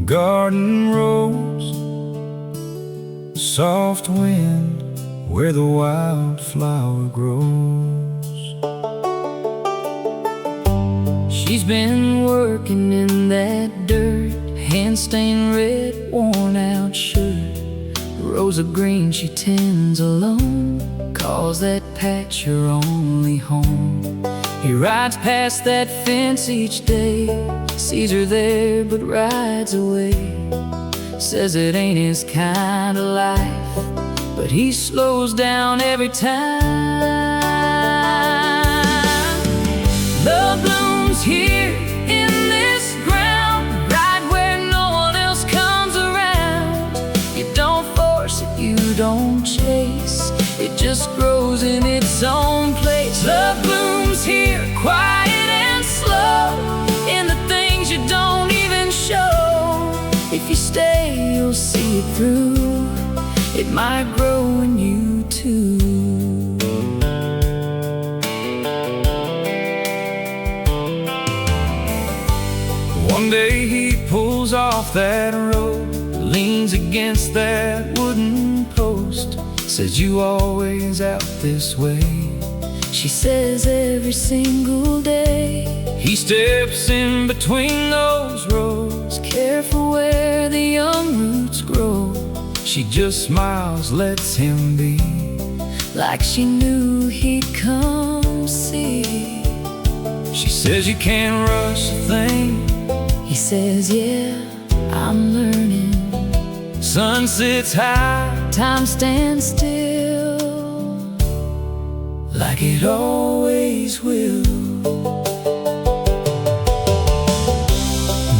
Garden rose, soft wind where the wildflower grows. She's been working in that dirt, hand-stained red, worn-out shirt. Rows of green she tends alone, calls that patch her only home. He rides past that fence each day, sees her there but rides away. Says it ain't his kind of life, but he slows down every time. Love blooms here in this ground, right where no one else comes around. You don't force it, you don't chase, it just grows in its own place. Love blooms here, quiet and slow, in the things you don't even show. If you stay, you'll see it through, it might grow in you too. One day he pulls off that road, leans against that wooden post, says, "You always out this way?" She says, "Every single day." He steps in between those rows, careful where the young roots grow. She just smiles, lets him be, like she knew he'd come see. She says, "You can't rush a thing." He says, "Yeah, I'm learning." Sun sits high, time stands still, like it always will.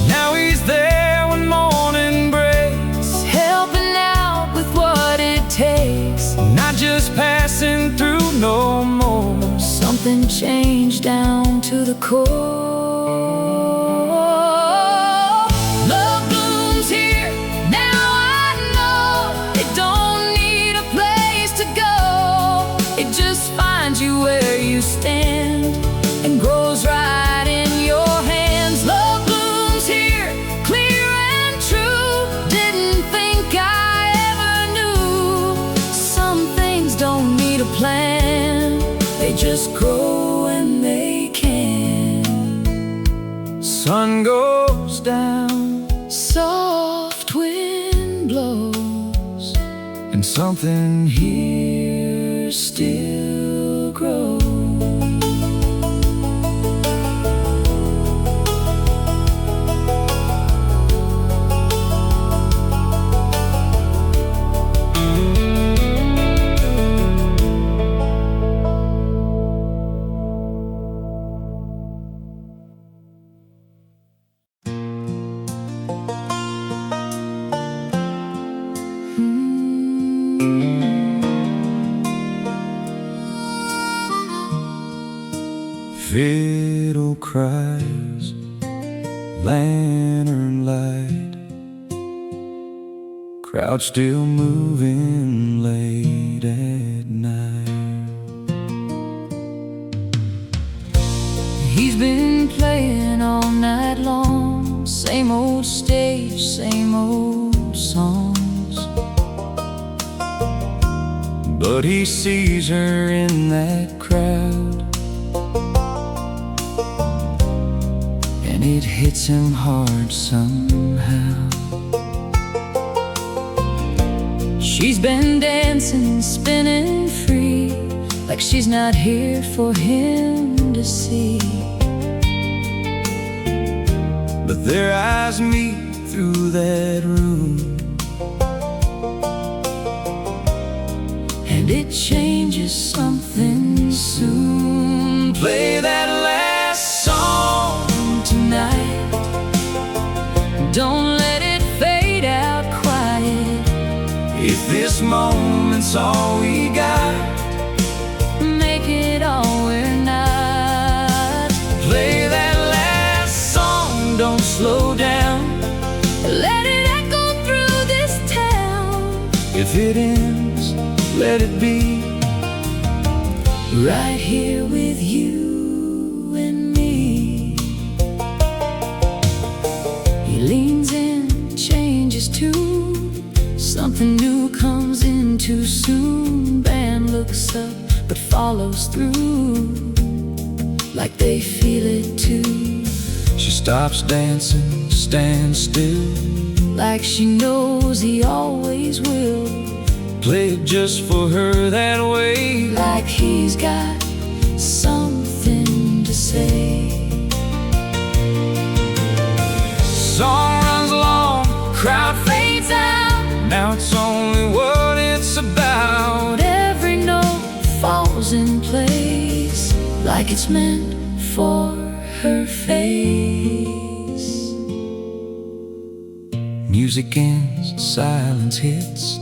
Now he's there when morning breaks, helping out with what it takes. Not just passing through no more, something changed down to the core. You where you stand and grows right in your hands. Love blooms here, clear and true. Didn't think I ever knew. Some things don't need a plan, they just grow when they can. Sun goes down, soft wind blows, and something here still grows. Fiddle cries, lantern light, crowd still moving late at night. He's been playing all night long, same old stage, same old songs. But he sees her in that crowd, it hits him hard somehow. She's been dancing, spinning free, like she's not here for him to see. But their eyes meet through that room, and it changes something soon. Play that last song tonight, don't let it fade out quiet. If this moment's all we got, make it all we're not. Play that last song, don't slow down, let it echo through this town. If it ends, let it be right here with you. Leans in, always do. Something new comes in too soon. Band looks up but follows through, like they feel it too. She stops dancing, stands still, like she knows he always will. Play it just for her that way, like he's got something to say. Song runs along, crowd fades out. Now it's only what it's about. Every note falls in place, like it's meant for her face. Music ends, silence hits,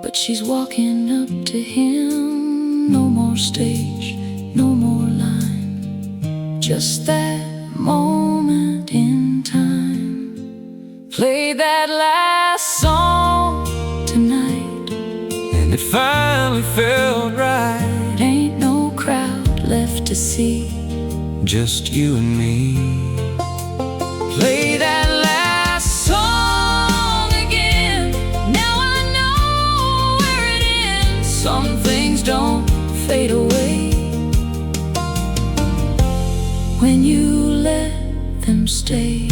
but she's walking up to him. No more stage, no more line, just that moment in time. Play that last song tonight, and it finally felt right. Ain't no crowd left to see, just you and me. Play that last song again. Now I know where it ends. Some things don't fade away when you let them stay.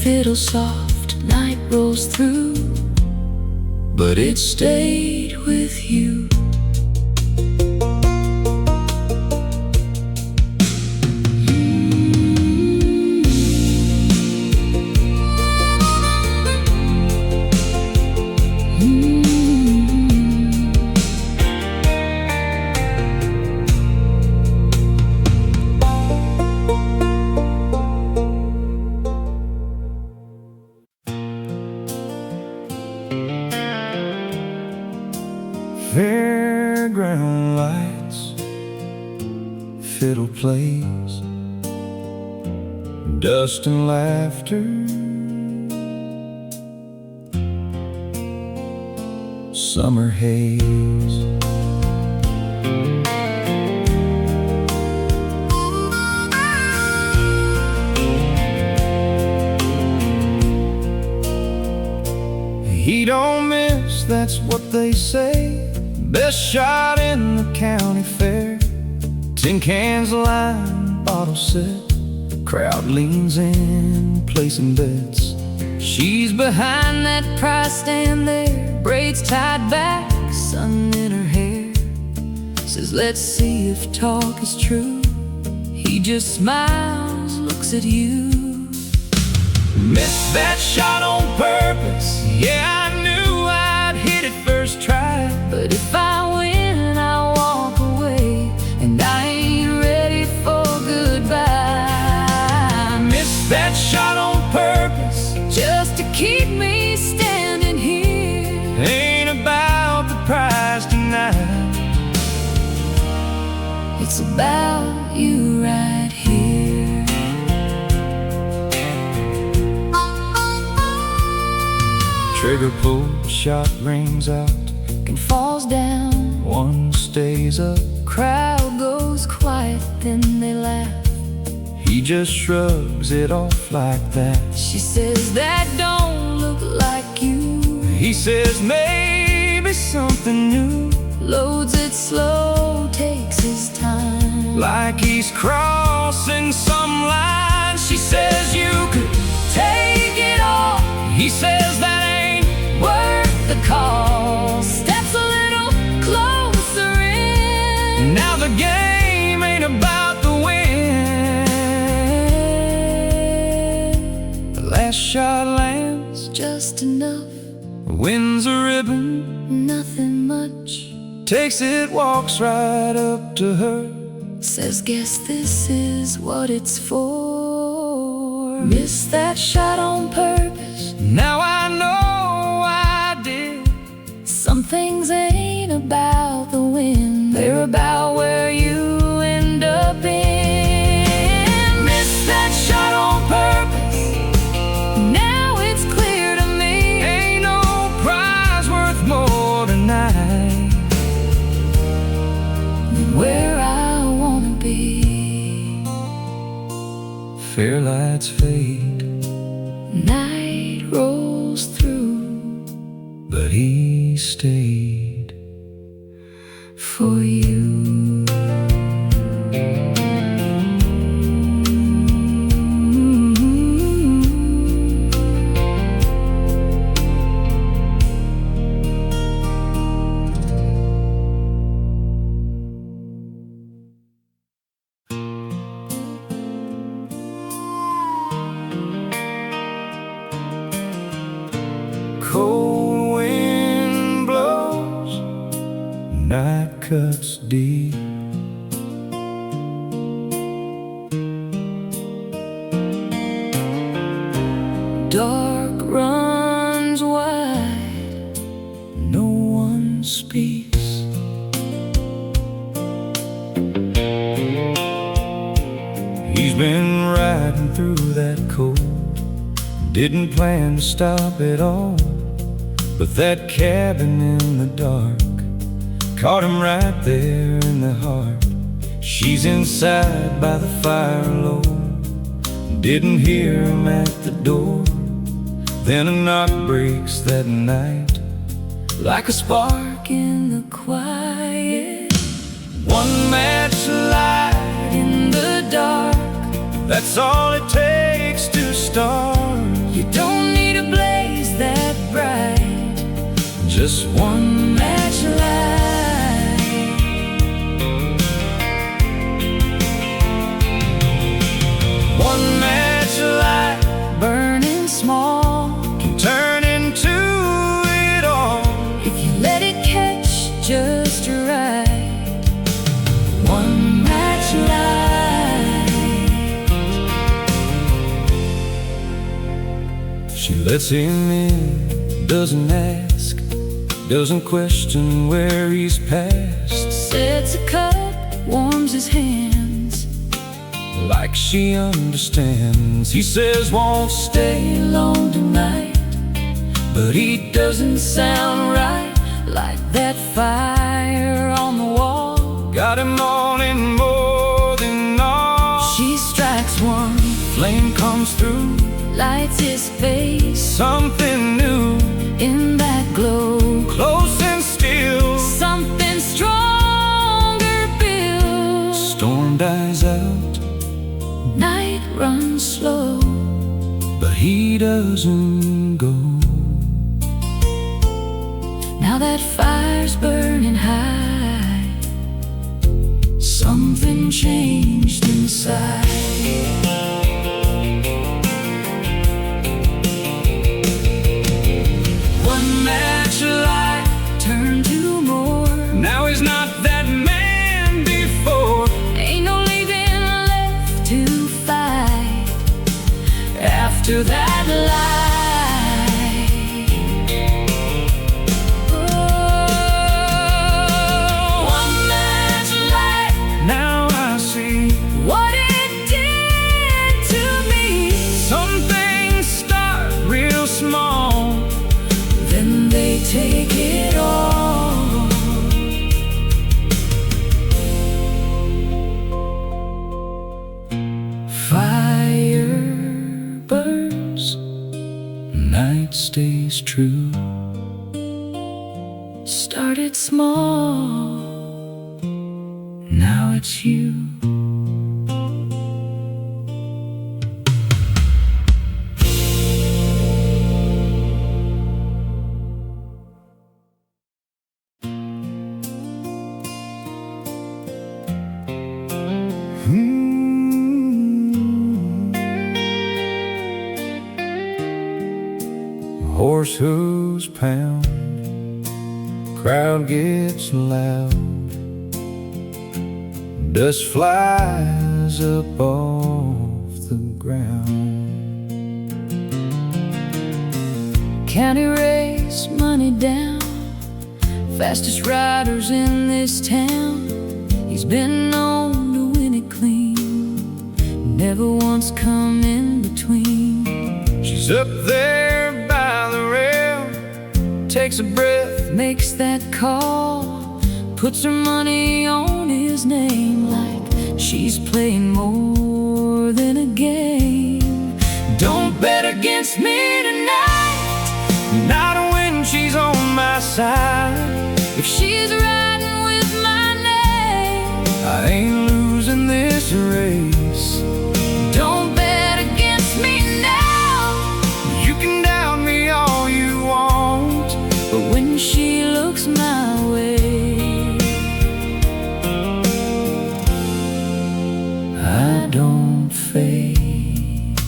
Fiddle soft, night rolls through, but it stayed with you. Fairground lights, fiddle plays, dust and laughter, summer haze. He don't miss, that's what they say. Best shot in the county fair. Tin cans line, bottle set. Crowd leans in, placing bets. She's behind that prize stand there, braids tied back, sun in her hair. Says, let's see if talk is true. He just smiles, looks at you. Missed that shot on purpose. Yeah, I knew I'd hit it first try. But if I win, I'll walk away, and I ain't ready for goodbye. Missed that shot on purpose, just to keep me standing here. Ain't about the prize tonight, it's about you right here. Trigger pulled, shot rings out, and falls down, one stays up. Crowd goes quiet, then they laugh. He just shrugs it off like that. She says, that don't look like you. He says, maybe something new. Loads it slow, takes his time, like he's crossing some line. She says, you could take it all. He says, that ain't worth the call. Steps a little closer in. Now the game ain't about the win. The last shot lands just enough, wins a ribbon, nothing much. Takes it, walks right up to her, says, guess this is what it's for. Missed that shot on purpose. Now I know I did. Some things ain't about the win, they're about where you end up in. Missed that shot on purpose. Now it's clear to me, ain't no prize worth more tonight than where I wanna be. fair lights fade, night rolls through, but he stayed for you. Cold wind blows, night cuts deep. Dark runs wide, No one speaks. He's been riding through that cold, didn't plan to stop at all, but that cabin in the dark caught him right there in the heart. She's inside by the fire alone, didn't hear him at the door. Then a knock breaks that night, like a spark in the quiet. one match light In the dark, that's all it takes to start. you don't need a blaze that bright, Just one match light. One match light Burning small, can turn into it all. if you let it catch just right. One match light. She lets him in, doesn't ask, doesn't question where he's passed. Sets a cup, warms his hands, Like she understands. He says won't stay long tonight, but he doesn't sound right. Like that fire on the wall, got him wanting more than all. she strikes one, Flame comes through, lights his face. something new, In that glow, close and still. something stronger builds. Storm dies out, Night runs slow, but he doesn't go. now that fire's burning high. Something changed inside. One match light Turn to more, now he's not that man before. ain't no leaving left to fight after that light. Oh, one match light, Now I see what it did to me. some things start real small, Then they take it all. fire burns, night stays true. Started small, now it's you. Horse hooves pound, crowd gets loud, dust flies up off the ground. County race, money down, fastest riders in this town. He's been known to win it clean, never once come in between. She's up there by the rail, takes a breath, Makes that call, puts her money on his name, like she's playing more than a game. don't fade.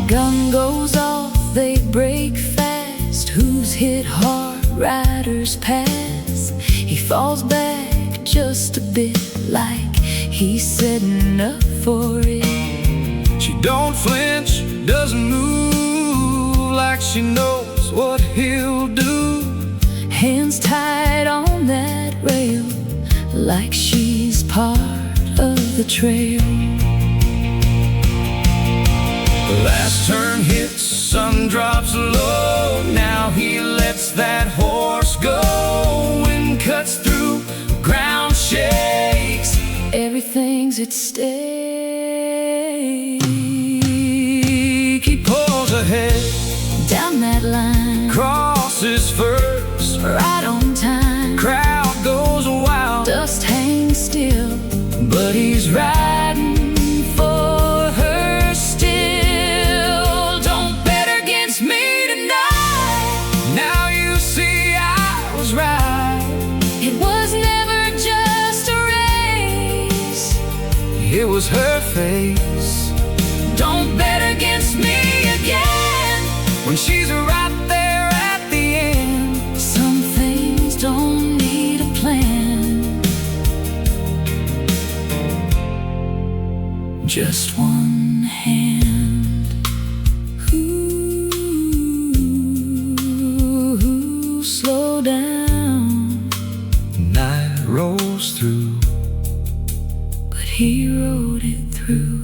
Gun goes off, they break fast. Who's hit hard, riders pass. He falls back just a bit, like he's setting up for it. She don't flinch, doesn't move, like she knows what he'll do. Hands tied on that rail, like she's part of the trail. The last turn hits, sun drops low. Now he lets that horse go. Wind cuts through, ground shakes. Everything's at stake. He pulls ahead, Down that line, crosses first, right on time. crowd goes wild, Dust hangs still, but he's riding for her still. Don't bet against me tonight. now. You see I was right. It was never just a race. It was her face. Don't bet against me again. When she's right there at the end. Some things don't need a plan, just one hand. Ooh, slow down. Night rolls through. But he rode it through.